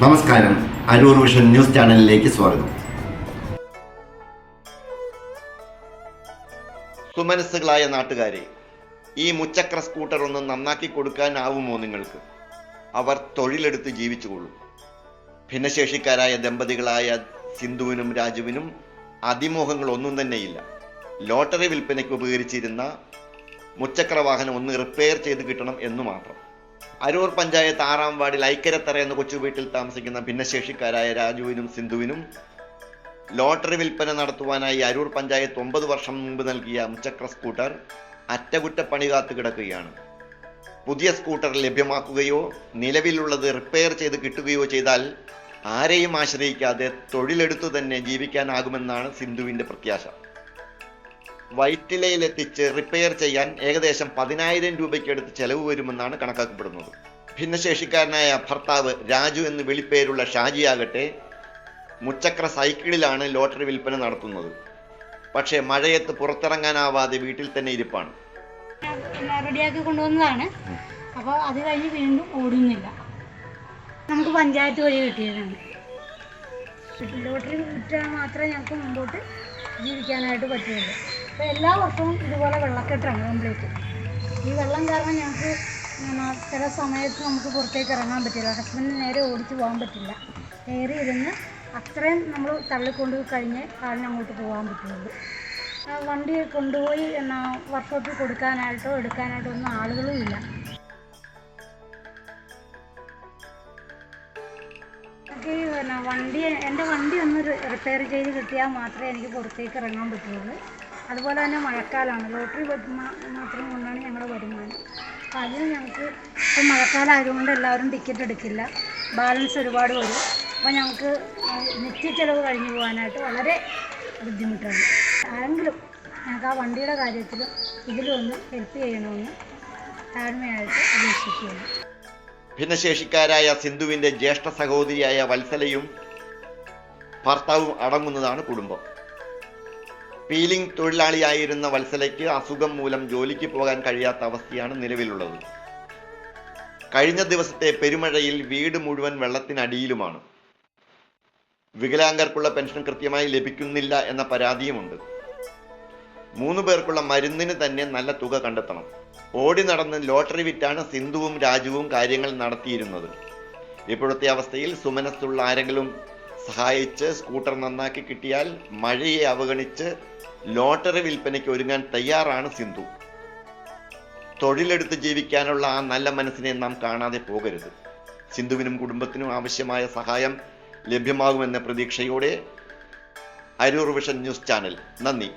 നമസ്കാരം, Aroor vision news ചാനലിലേക്ക് സ്വാഗതം. സുമനസ്സുകളായ നാട്ടുകാരെ, ഈ മുച്ചക്ര സ്കൂട്ടർ ഒന്ന് നന്നാക്കി കൊടുക്കാനാവുമോ നിങ്ങൾക്ക്? അവർ തൊഴിലെടുത്ത് ജീവിച്ചുകൊള്ളും. ഭിന്നശേഷിക്കാരായ ദമ്പതികളായ സിന്ധുവിനും രാജുവിനും അതിമോഹങ്ങളൊന്നും തന്നെയില്ല. ലോട്ടറി വിൽപ്പനയ്ക്ക് ഉപകരിച്ചിരുന്ന മുച്ചക്ര വാഹനം ഒന്ന് റിപ്പയർ ചെയ്ത് കിട്ടണം എന്നു മാത്രം. അരൂർ പഞ്ചായത്ത് 6-ാം വാർഡിൽ ഐക്കരത്തറ എന്ന കൊച്ചു വീട്ടിൽ താമസിക്കുന്ന ഭിന്നശേഷിക്കാരായ രാജുവിനും സിന്ധുവിനും ലോട്ടറി വിൽപ്പന നടത്തുവാനായി അരൂർ പഞ്ചായത്ത് 9 വർഷം മുമ്പ് നൽകിയ മുച്ചക്ര സ്കൂട്ടർ അറ്റകുറ്റപ്പണി കാത്തു കിടക്കുകയാണ്. പുതിയ സ്കൂട്ടർ ലഭ്യമാക്കുകയോ നിലവിലുള്ളത് റിപ്പയർ ചെയ്ത് കിട്ടുകയോ ചെയ്താൽ ആരെയും ആശ്രയിക്കാതെ തൊഴിലെടുത്തു തന്നെ ജീവിക്കാനാകുമെന്നാണ് സിന്ധുവിന്റെ പ്രത്യാശ. വൈറ്റിലയിലെത്തിച്ച് റിപ്പയർ ചെയ്യാൻ ഏകദേശം 10,000 രൂപയ്ക്കടുത്ത് ചെലവ് വരുമെന്നാണ് കണക്കാക്കപ്പെടുന്നത്. ഭിന്നശേഷിക്കാരനായ ഭർത്താവ് രാജു എന്ന് വിളിപ്പേരുള്ള ഷാജിയാകട്ടെ മുച്ചക്ര സൈക്കിളിലാണ് ലോട്ടറി വിൽപ്പന നടത്തുന്നത്. പക്ഷേ മഴയത്ത് പുറത്തിറങ്ങാനാവാതെ വീട്ടിൽ തന്നെ ഇരിപ്പാണ്. റെഡിയാക്കി കൊണ്ടുവന്നതാണ്. അപ്പോൾ അത് കഴിഞ്ഞ് വീണ്ടും ഓടുന്നില്ല. നമുക്ക് പഞ്ചായത്ത് വഴി കിട്ടിയതാണ്. ലോട്ടറി വിറ്റാൽ മാത്രമേ ഞങ്ങൾക്ക് മുമ്പോട്ട് ജീവിക്കാനായിട്ട് പറ്റുള്ളൂ. അപ്പോൾ എല്ലാ വർഷവും ഇതുപോലെ വെള്ളക്കെട്ടാണ് കംപ്ലീറ്റ്. ഈ വെള്ളം കാരണം ഞങ്ങൾക്ക് ചില സമയത്ത് നമുക്ക് പുറത്തേക്ക് ഇറങ്ങാൻ പറ്റില്ല. ഹസ്ബൻഡിന് നേരെ ഓടിച്ച് പോകാൻ പറ്റില്ല. കയറി ഇരുന്ന് അത്രയും നമ്മൾ തള്ളിക്കൊണ്ട് കഴിഞ്ഞ് കാലിന് അങ്ങോട്ട് പോകാൻ പറ്റുള്ളൂ. വണ്ടി കൊണ്ടുപോയി വർക്ക്ഷോപ്പിൽ കൊടുക്കാനായിട്ടോ എടുക്കാനായിട്ടോ ഒന്നും ആളുകളും ഇല്ല. എനിക്ക് എൻ്റെ വണ്ടി ഒന്ന് റിപ്പയർ ചെയ്ത് കിട്ടിയാൽ മാത്രമേ എനിക്ക് പുറത്തേക്ക് ഇറങ്ങാൻ പറ്റുള്ളൂ. അതുപോലെ തന്നെ മഴക്കാലമാണ്. ലോട്ടറി മാത്രം കൊണ്ടാണ് ഞങ്ങളുടെ വരുമാനം. അപ്പോൾ അതിന് ഞങ്ങൾക്ക് ഇപ്പം മഴക്കാലമായതുകൊണ്ട് എല്ലാവരും ടിക്കറ്റ് എടുക്കില്ല. ബാലൻസ് ഒരുപാട് വരും. അപ്പോൾ ഞങ്ങൾക്ക് നിത്യച്ചെലവ് കഴിഞ്ഞു പോകാനായിട്ട് വളരെ ബുദ്ധിമുട്ടാണ്. ആരെങ്കിലും ഞങ്ങൾക്ക് ആ വണ്ടിയുടെ കാര്യത്തിലും ഇതിലും ഒന്ന് ഹെൽപ്പ് ചെയ്യണമെന്ന് താഴ്മയായിട്ട് അപേക്ഷിക്കുകയാണ്. ഭിന്നശേഷിക്കാരായ സിന്ധുവിന്റെ ജ്യേഷ്ഠ സഹോദരിയായ വത്സലയും ഭർത്താവും അടങ്ങുന്നതാണ് കുടുംബം. പീലിംഗ് തൊഴിലാളിയായിരുന്ന വത്സലയ്ക്ക് അസുഖം മൂലം ജോലിക്ക് പോകാൻ കഴിയാത്ത അവസ്ഥയാണ് നിലവിലുള്ളത്. കഴിഞ്ഞ ദിവസത്തെ പെരുമഴയിൽ വീട് മുഴുവൻ വെള്ളത്തിനടിയിലുമാണ്. വികലാംഗർക്കുള്ള പെൻഷൻ കൃത്യമായി ലഭിക്കുന്നില്ല എന്ന പരാതിയുമുണ്ട്. 3 പേർക്കുള്ള മരുന്നിന് തന്നെ നല്ല തുക കണ്ടെത്തണം. ഓടി നടന്ന് ലോട്ടറി വിറ്റാണ് സിന്ധുവും രാജുവും കാര്യങ്ങൾ നടത്തിയിരുന്നത്. ഇപ്പോഴത്തെ അവസ്ഥയിൽ സുമനസ്സുള്ള ആരെങ്കിലും സഹായിച്ച് സ്കൂട്ടർ നന്നാക്കി കിട്ടിയാൽ മഴയെ അവഗണിച്ച് ലോട്ടറി വിൽപ്പനയ്ക്ക് ഒരുങ്ങാൻ തയ്യാറാണ് സിന്ധു. തൊഴിലെടുത്ത് ജീവിക്കാനുള്ള ആ നല്ല മനസ്സിനെ നാം കാണാതെ പോകരുത്. സിന്ധുവിനും കുടുംബത്തിനും ആവശ്യമായ സഹായം ലഭ്യമാകുമെന്ന പ്രതീക്ഷയോടെ അരൂർ വിഷൻ ന്യൂസ് ചാനൽ. നന്ദി.